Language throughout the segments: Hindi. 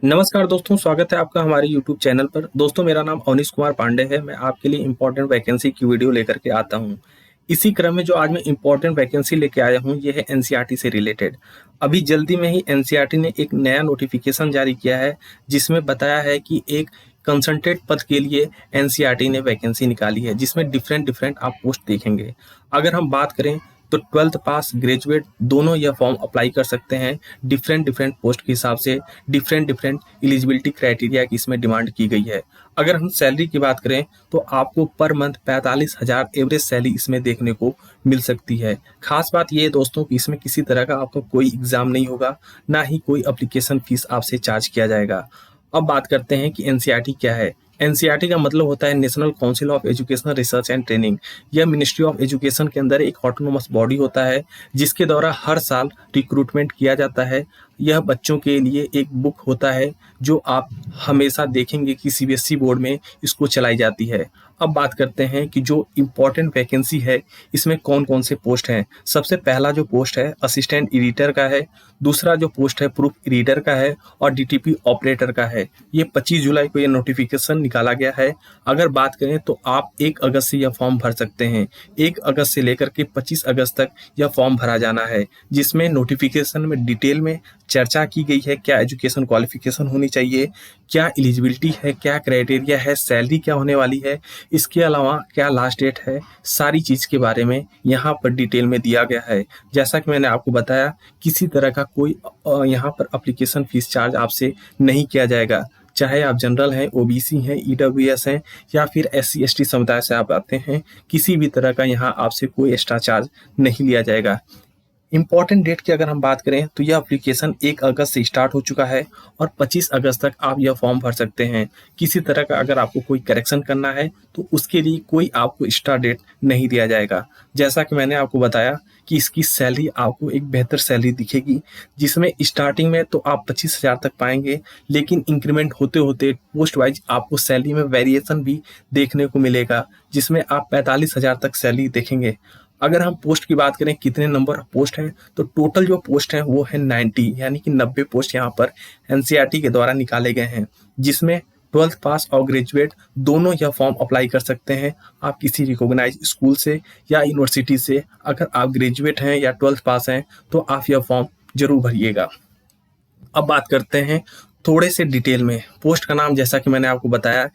नमस्कार दोस्तों, स्वागत है आपका हमारे YouTube चैनल पर। दोस्तों, मेरा नाम अवनीश कुमार पांडे है। मैं आपके लिए इम्पोर्टेंट वैकेंसी की वीडियो लेकर के आता हूं। इसी क्रम में जो आज मैं इम्पोर्टेंट वैकेंसी लेके आया हूं, ये है एनसीईआरटी से रिलेटेड। अभी जल्दी में ही एनसीईआरटी ने एक नया नोटिफिकेशन जारी किया है, जिसमें बताया है कि एक कंसल्टेंट पद के लिए एनसीईआरटी ने वैकेंसी निकाली है, जिसमें डिफरेंट डिफरेंट आप पोस्ट देखेंगे। अगर हम बात करें तो 12th पास, ग्रेजुएट दोनों यह फॉर्म अप्लाई कर सकते हैं। डिफरेंट डिफरेंट पोस्ट के हिसाब से डिफरेंट डिफरेंट एलिजिबिलिटी क्राइटेरिया की इसमें डिमांड की गई है। अगर हम सैलरी की बात करें तो आपको पर मंथ 45,000 एवरेज सैलरी इसमें देखने को मिल सकती है। खास बात ये है दोस्तों कि इसमें किसी तरह का आपका कोई एग्जाम नहीं होगा, ना ही कोई एप्लीकेशन फीस आपसे चार्ज किया जाएगा। अब बात करते हैं कि एनसीईआरटी क्या है। एनसीईआरटी का मतलब होता है national council of educational research and training. यह मिनिस्ट्री ऑफ एजुकेशन के अंदर एक ऑटोनोमस बॉडी होता है, जिसके द्वारा हर साल रिक्रूटमेंट किया जाता है। यह बच्चों के लिए एक बुक होता है, जो आप हमेशा देखेंगे कि सीबीएसई बोर्ड में इसको चलाई जाती है। अब बात करते हैं कि जो इम्पोर्टेंट वैकेंसी है, इसमें कौन कौन से पोस्ट हैं। सबसे पहला जो पोस्ट है असिस्टेंट एडिटर का है, दूसरा जो पोस्ट है प्रूफ रीडर का है, और डीटीपी ऑपरेटर का है। ये 25 जुलाई को ये नोटिफिकेशन निकाला गया है। अगर बात करें तो आप 1 अगस्त से यह फॉर्म भर सकते हैं। 1 अगस्त से लेकर के 25 अगस्त तक यह फॉर्म भरा जाना है, जिसमें नोटिफिकेशन में डिटेल में चर्चा की गई है। क्या एजुकेशन क्वालिफिकेशन होनी चाहिए, क्या एलिजिबिलिटी है, क्या क्राइटेरिया है, सैलरी क्या होने वाली है, इसके अलावा क्या लास्ट डेट है, सारी चीज़ के बारे में यहाँ पर डिटेल में दिया गया है। जैसा कि मैंने आपको बताया, किसी तरह का कोई यहाँ पर एप्लीकेशन फीस चार्ज आपसे नहीं किया जाएगा। चाहे आप जनरल हैं, ओबीसी हैं, ईडब्ल्यूएस हैं, या फिर एससी एसटी समुदाय से आप आते हैं, किसी भी तरह का यहाँ आपसे कोई एक्स्ट्रा चार्ज नहीं लिया जाएगा। इम्पॉर्टेंट डेट की अगर हम बात करें तो यह एप्लीकेशन 1 अगस्त से स्टार्ट हो चुका है, और 25 अगस्त तक आप यह फॉर्म भर सकते हैं। किसी तरह का अगर आपको कोई करेक्शन करना है तो उसके लिए कोई आपको एक्स्ट्रा डेट नहीं दिया जाएगा। जैसा कि मैंने आपको बताया कि इसकी सैलरी आपको एक बेहतर सैलरी दिखेगी, जिसमें स्टार्टिंग में तो आप 25,000 तक पाएंगे, लेकिन इंक्रीमेंट होते होते पोस्ट वाइज आपको सैलरी में वेरिएशन भी देखने को मिलेगा, जिसमें आप 45,000 तक सैलरी देखेंगे। अगर हम पोस्ट की बात करें कितने नंबर पोस्ट हैं, तो टोटल जो पोस्ट हैं वो है 90, यानी कि 90 पोस्ट यहाँ पर एनसीईआरटी के द्वारा निकाले गए हैं, जिसमें 12th पास और ग्रेजुएट दोनों यह फॉर्म अप्लाई कर सकते हैं। आप किसी रिकॉग्नाइज स्कूल से या यूनिवर्सिटी से अगर आप ग्रेजुएट हैं या 12th पास हैं तो आप यह फॉर्म जरूर भरिएगा। अब बात करते हैं थोड़े से डिटेल में। पोस्ट का नाम जैसा कि मैंने आपको बताया,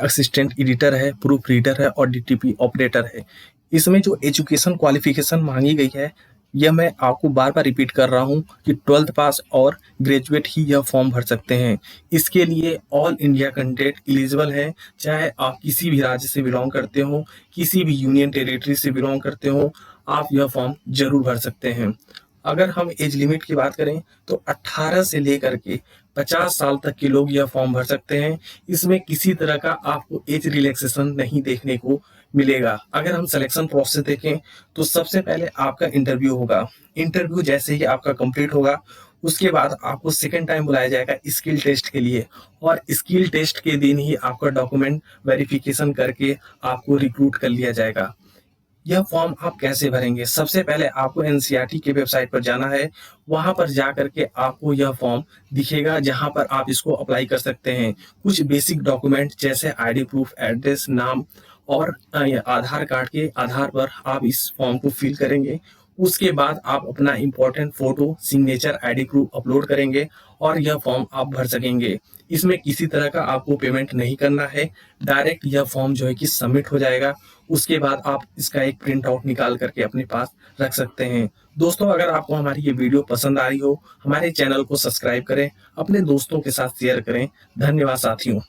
असिस्टेंट एडिटर है, प्रूफ रीडर है, और डीटीपी ऑपरेटर है। इसमें जो एजुकेशन क्वालिफिकेशन मांगी गई है, यह मैं आपको बार बार रिपीट कर रहा हूं कि 12th पास और ग्रेजुएट ही यह फॉर्म भर सकते हैं। इसके लिए ऑल इंडिया कैंडिडेट एलिजिबल हैं, चाहे आप किसी भी राज्य से बिलोंग करते हो, किसी भी यूनियन टेरिटरी से बिलोंग करते हो, आप यह फॉर्म जरूर भर सकते हैं। अगर हम एज लिमिट की बात करें तो 18 से लेकर के 50 साल तक के लोग यह फॉर्म भर सकते हैं। इसमें किसी तरह का आपको एज रिलैक्सेशन नहीं देखने को मिलेगा। अगर हम सिलेक्शन प्रोसेस देखें तो सबसे पहले आपका इंटरव्यू होगा। इंटरव्यू जैसे ही आपका कंप्लीट होगा, उसके बाद आपको सेकेंड टाइम बुलाया जाएगा स्किल टेस्ट के लिए, और स्किल टेस्ट के दिन ही आपका डॉक्यूमेंट वेरिफिकेशन करके आपको रिक्रूट कर लिया जाएगा। यह फॉर्म आप कैसे भरेंगे? सबसे पहले आपको एनसीईआरटी के वेबसाइट पर जाना है। वहां पर जा करके आपको यह फॉर्म दिखेगा, जहां पर आप इसको अप्लाई कर सकते हैं। कुछ बेसिक डॉक्यूमेंट जैसे आईडी प्रूफ, एड्रेस, नाम और आधार कार्ड के आधार पर आप इस फॉर्म को फिल करेंगे। उसके बाद आप अपना important photo, signature, ID proof upload करेंगे, और यह फॉर्म आप भर सकेंगे। इसमें किसी तरह का आपको पेमेंट नहीं करना है। डायरेक्ट यह फॉर्म जो है कि सबमिट हो जाएगा। उसके बाद आप इसका एक प्रिंट आउट निकाल करके अपने पास रख सकते हैं। दोस्तों, अगर आपको हमारी ये वीडियो पसंद आ रही हो, हमारे चैनल को सब्सक्राइब करें, अपने दोस्तों के साथ शेयर करें। धन्यवाद साथियों।